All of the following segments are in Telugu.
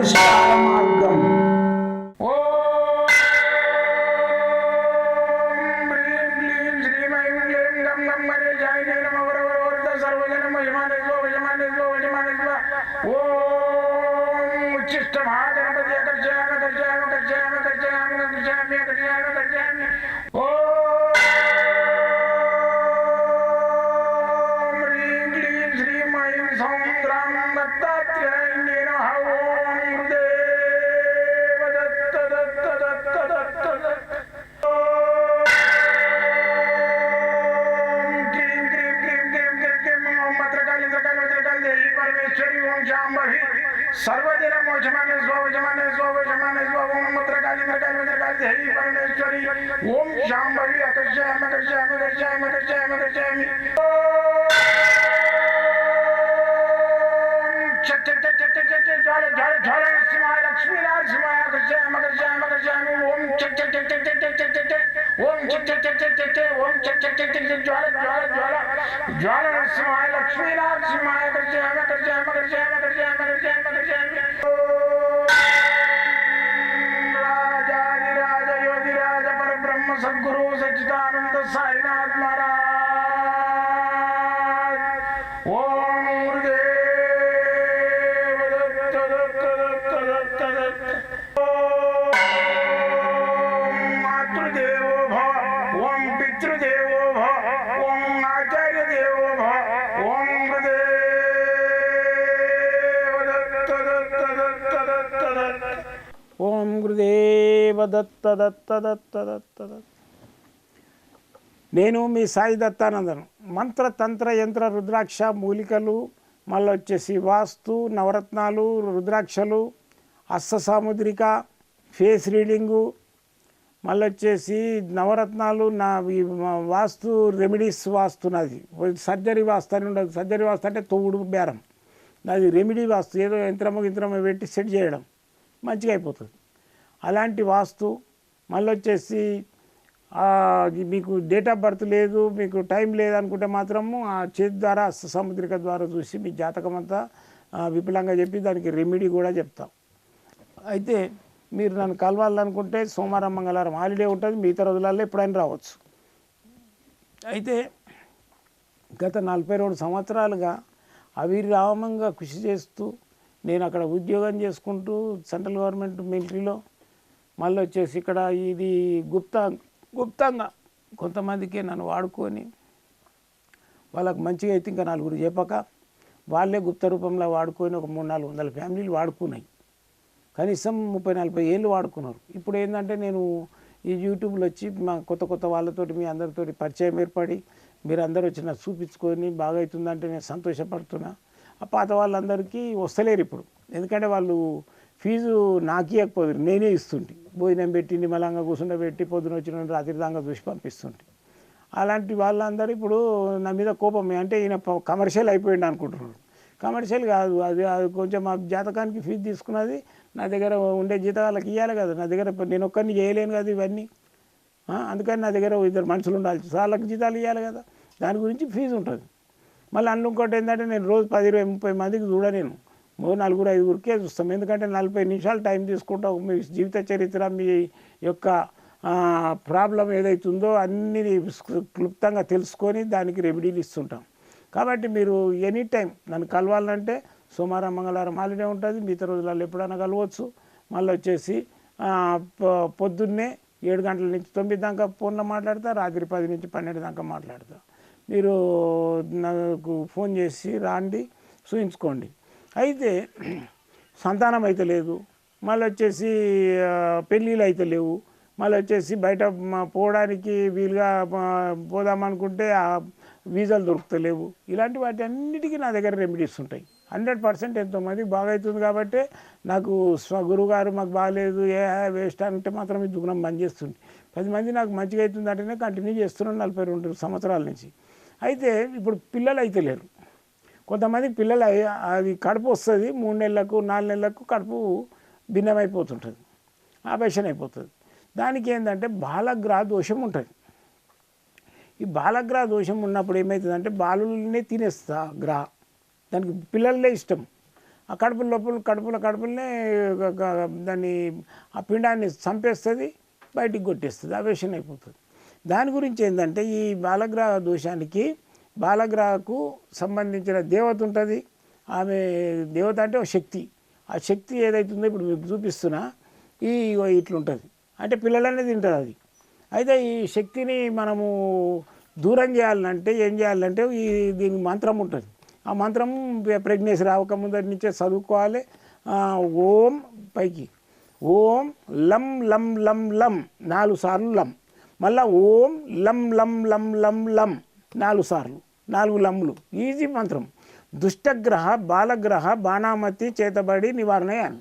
పరిష్కార మార్గం. सर्वदिन मोचमाने स्वजमाने स्वजमाने स्वम मत्रकाली मत्रकाली मत्रकाली देवी परमेश्वरी ओम शांभवी अकर्षयामि अकर्षयामि अकर्षयामि अकर्षयामि अकर्षयामि चट चट चट चट चट ज्वाल ज्वाल ज्वाल नरसिंहाय लक्ष्मी नरसिंहाय अकर्षयामि अकर्षयामि अकर्षयामि ओम चट चट चट चट चट चट चट ओम चट चट चट चट चट ओम चट चट चट चट ज्वाल ज्वाल ज्वाल ज्वाल नरसिंहाय लक्ष्मी नरसिंहाय अकर्षयामि अकर्षयामि अकर्षयामि अकर्षयामि अकर्षयामि अकर्षयामि राजाधिराज योगिराज परब्रह्म सद्गुरु सच्चिदानंद साईनाथ महाराज ओम गुरुदेव दत्त दत्त दत्त दत्त दत्त ओम मातृदेवो भव ओम पितृदेवो भव ओम आचार्य देवो भव ओम ఓం గురుదేవ దత్త దత్త దత్త దత్త దత్త. నేను మీ సాయి దత్తానందను. మంత్ర తంత్ర యంత్ర రుద్రాక్ష మూలికలు, మళ్ళీ వచ్చేసి వాస్తు, నవరత్నాలు, రుద్రాక్షలు, హస్త సాముద్రిక, ఫేస్ రీడింగు, మళ్ళీ వచ్చేసి నవరత్నాలు, నా వాస్తు రెమెడీస్ వాస్తు నాది. సర్జరీ వాస్తు అని ఉండదు. సర్జరీ వాస్తు అంటే తోడు బేరం. నాది రెమెడీ వాస్తు, ఏదో యంత్రము పెట్టి సెట్ చేయడం మంచిగా అయిపోతుంది. అలాంటి వాస్తు. మళ్ళీ వచ్చేసి మీకు డేట్ ఆఫ్ బర్త్ లేదు, మీకు టైం లేదనుకుంటే మాత్రము ఆ చేతి ద్వారా సముద్రిక ద్వారా చూసి మీ జాతకం అంతా విపులంగా చెప్పి దానికి రెమెడీ కూడా చెప్తాం. అయితే మీరు నన్ను కలవాలనుకుంటే సోమవారం మంగళవారం హాలిడే ఉంటుంది, మిగతా రోజులలో ఎప్పుడైనా రావచ్చు. అయితే గత 42 సంవత్సరాలుగా అవిరామంగా కృషి చేస్తూ నేను అక్కడ ఉద్యోగం చేసుకుంటూ సెంట్రల్ గవర్నమెంట్ మిలిటరీలో, మళ్ళీ వచ్చేసి ఇక్కడ ఇది గుప్తంగా కొంతమందికి నన్ను వాడుకొని వాళ్ళకు మంచిగా అయితే ఇంకా నలుగురు చెప్పక వాళ్ళే గుప్త రూపంలో వాడుకొని ఒక 300-400 ఫ్యామిలీలు వాడుకున్నాయి. కనీసం 30-40 ఏళ్ళు వాడుకున్నారు. ఇప్పుడు ఏంటంటే నేను ఈ యూట్యూబ్లో వచ్చి మా కొత్త వాళ్ళతోటి మీ అందరితోటి పరిచయం ఏర్పడి మీరు అందరూ వచ్చి నాకు చూపించుకొని బాగా అవుతుందంటే నేను సంతోషపడుతున్నా. ఆ పాత వాళ్ళందరికీ వస్తలేరు ఇప్పుడు, ఎందుకంటే వాళ్ళు ఫీజు నాకు ఇవ్వకపోదు, నేనే ఇస్తుంటే. భోజనం పెట్టి నిమ్మలంగా కూర్చుండబెట్టి పొద్దున వచ్చిన రాత్రి దాకా చూసి పంపిస్తుంటే. అలాంటి వాళ్ళందరూ ఇప్పుడు నా మీద కోపం, అంటే ఈయన కమర్షియల్ అయిపోయింది అనుకుంటున్నాడు. కమర్షియల్ కాదు, అది కొంచెం మా జాతకానికి ఫీజు తీసుకున్నది నా దగ్గర ఉండే జీతగాళ్ళకి ఇవ్వాలి కదా. నా దగ్గర నేను ఒక్కరిని చేయలేను కదా ఇవన్నీ. అందుకని నా దగ్గర 2 మనుషులు ఉండాలి, వాళ్ళకి జీతాలు ఇవ్వాలి కదా. దాని గురించి ఫీజు ఉంటుంది. మళ్ళీ ఇంకోటి ఏంటంటే నేను రోజు 10-20-30 మందికి చూడలేను, 4-5 చూస్తాం. ఎందుకంటే 40 నిమిషాలు టైం తీసుకుంటా మీ జీవిత చరిత్ర, మీ యొక్క ప్రాబ్లం ఏదైతుందో అన్నీ క్లుప్తంగా తెలుసుకొని దానికి రెమెడీలు ఇస్తుంటాం. కాబట్టి మీరు ఎనీ టైం నన్ను కలవాలంటే సోమవారం మంగళవారం హాలిడే ఉంటుంది, మిగతా రోజులలో ఎప్పుడైనా కలవచ్చు. మళ్ళీ వచ్చేసి పొద్దున్నే 7 గంటల నుంచి 9 దాకా ఫోన్లో మాట్లాడతా, రాత్రి 10 నుంచి 12 దాకా మాట్లాడతా. మీరు నాకు ఫోన్ చేసి రాండి, చూయించుకోండి. అయితే సంతానం అయితే లేదు, మళ్ళీ వచ్చేసి పెళ్ళిళ్ళు అయితే లేవు, మళ్ళీ వచ్చేసి బయట పోవడానికి వీలుగా పోదామనుకుంటే వీసాలు దొరుకుతలేవు. ఇలాంటి వాటి అన్నిటికీ నా దగ్గర రెమెడీస్ ఉంటాయి. 100% ఎంతోమంది బాగా అవుతుంది. కాబట్టి నాకు గురువుగారు మాకు బాగాలేదు వేస్ట్ అంటే మాత్రం ఈ దుగ్నం బంద్ చేస్తుంది. 10 మంది నాకు మంచిగా అవుతుంది అంటేనే కంటిన్యూ చేస్తున్నాను 42 సంవత్సరాల నుంచి. అయితే ఇప్పుడు పిల్లలు అయితే లేరు. కొంతమందికి పిల్లలు అది కడుపు వస్తుంది, 3 నెలలకు 4 నెలలకు కడుపు భిన్నమైపోతుంటుంది, ఆపరేషన్ అయిపోతుంది. దానికి ఏంటంటే బాలగ్రహ దోషం ఉంటుంది. ఈ బాలగ్రహ దోషం ఉన్నప్పుడు ఏమవుతుందంటే బాలుల్నే తినేస్తా గ్రహ, దానికి పిల్లలే ఇష్టం. ఆ కడుపులనే దాన్ని ఆ పిండాన్ని చంపేస్తుంది, బయటికి కొట్టేస్తుంది, అవేషన్ అయిపోతుంది. దాని గురించి ఏంటంటే ఈ బాలగ్రహ దోషానికి బాలగ్రహకు సంబంధించిన దేవత ఉంటుంది. ఆమె దేవత అంటే ఒక శక్తి. ఆ శక్తి ఏదైతుందో ఇప్పుడు మీకు చూపిస్తున్నా ఇట్లుంటుంది. అంటే పిల్లలనే తింటుంది అది. అయితే ఈ శక్తిని మనము దూరం చేయాలంటే ఏం చేయాలంటే దీనికి మంత్రం ఉంటుంది. ఆ మంత్రం ప్రెగ్నెన్సీ రావకముందటి నుంచే చదువుకోవాలి. ఓం పైకి ఓం లం లం లం లం 4 సార్లు లం, మళ్ళీ ఓం లం లం లం లం లం 4 సార్లు, 4 లమ్లు. ఈజీ మంత్రం. దుష్టగ్రహ బాలగ్రహ బాణామతి చేతబడి నివారణ అని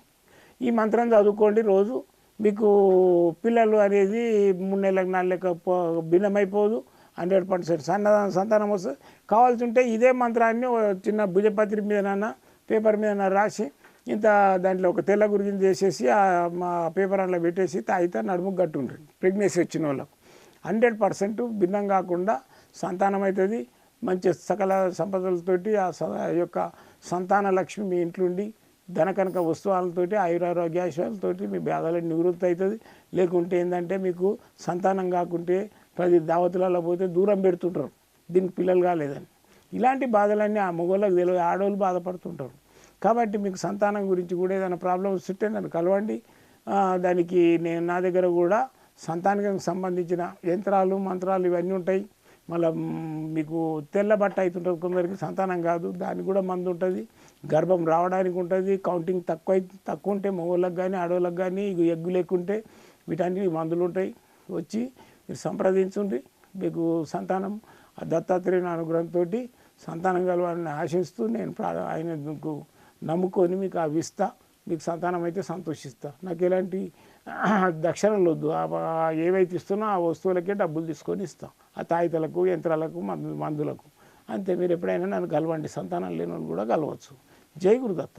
ఈ మంత్రం చదువుకోండి రోజు. మీకు పిల్లలు అనేది 3 నెలలకు 4 నెలలకు భిన్నమైపోదు, 100% సంతానం వస్తుంది. కావాల్సి ఉంటే ఇదే మంత్రాన్ని చిన్న భుజపత్రి మీదనన్నా పేపర్ మీద రాసి ఇంత దాంట్లో ఒక తెల్ల గురించి చేసేసి మా పేపర్ అందులో పెట్టేసి తాగితే నడుముకు గట్టు ఉంటుంది. ప్రెగ్నెన్సీ వచ్చిన వాళ్ళకు 100% భిన్నం కాకుండా సంతానం అవుతుంది. మంచి సకల సంపదలతోటి ఆ యొక్క సంతాన లక్ష్మి మీ ఇంట్లో ఉండి ధనకనక వస్తువులతోటి ఆయురారోగ్యాశాలతోటి మీ బాధలను నివృత్తి అవుతుంది. లేకుంటే ఏంటంటే మీకు సంతానం కాకుంటే 10 దావతులలో పోతే దూరం పెడుతుంటారు, దీనికి పిల్లలు కాలేదని. ఇలాంటి బాధలన్నీ ఆ మగవాళ్ళకి తెలియదు, ఆడవాళ్ళు బాధపడుతుంటారు. కాబట్టి మీకు సంతానం గురించి కూడా ఏదైనా ప్రాబ్లమ్స్ ఉంటే నన్ను కలవండి. దానికి నా దగ్గర కూడా సంతానానికి సంబంధించిన యంత్రాలు మంత్రాలు ఇవన్నీ ఉంటాయి. మళ్ళీ మీకు తెల్ల బట్ట అవుతుంటుంది, కొందరికి సంతానం కాదు, దానికి కూడా మందు ఉంటుంది. గర్భం రావడానికి ఉంటుంది. కౌంటింగ్ తక్కువ ఉంటే మగవాళ్ళకి కానీ ఆడవాళ్ళకి కానీ ఎగ్గు లేకుంటే వీటన్నిటి మందులు ఉంటాయి. వచ్చి మీరు సంప్రదించండి. మీకు సంతానం ఆ దత్తాత్రేయుని అనుగ్రహంతో సంతానం కలవాలని ఆశిస్తూ నేను ఆయనకు నమ్ముకొని మీకు అవి ఇస్తా. మీకు సంతానం అయితే సంతోషిస్తా. నాకు ఎలాంటి దక్షిణలు వద్దు. ఏవైతే ఇస్తున్నా ఆ వస్తువులకే డబ్బులు తీసుకొని ఇస్తాం. ఆ తాయితలకు యంత్రాలకు మందులకు అంతే. మీరు ఎప్పుడైనా నన్ను కలవండి. సంతానం లేని వాళ్ళు కూడా కలవచ్చు. జై గురుదత్త.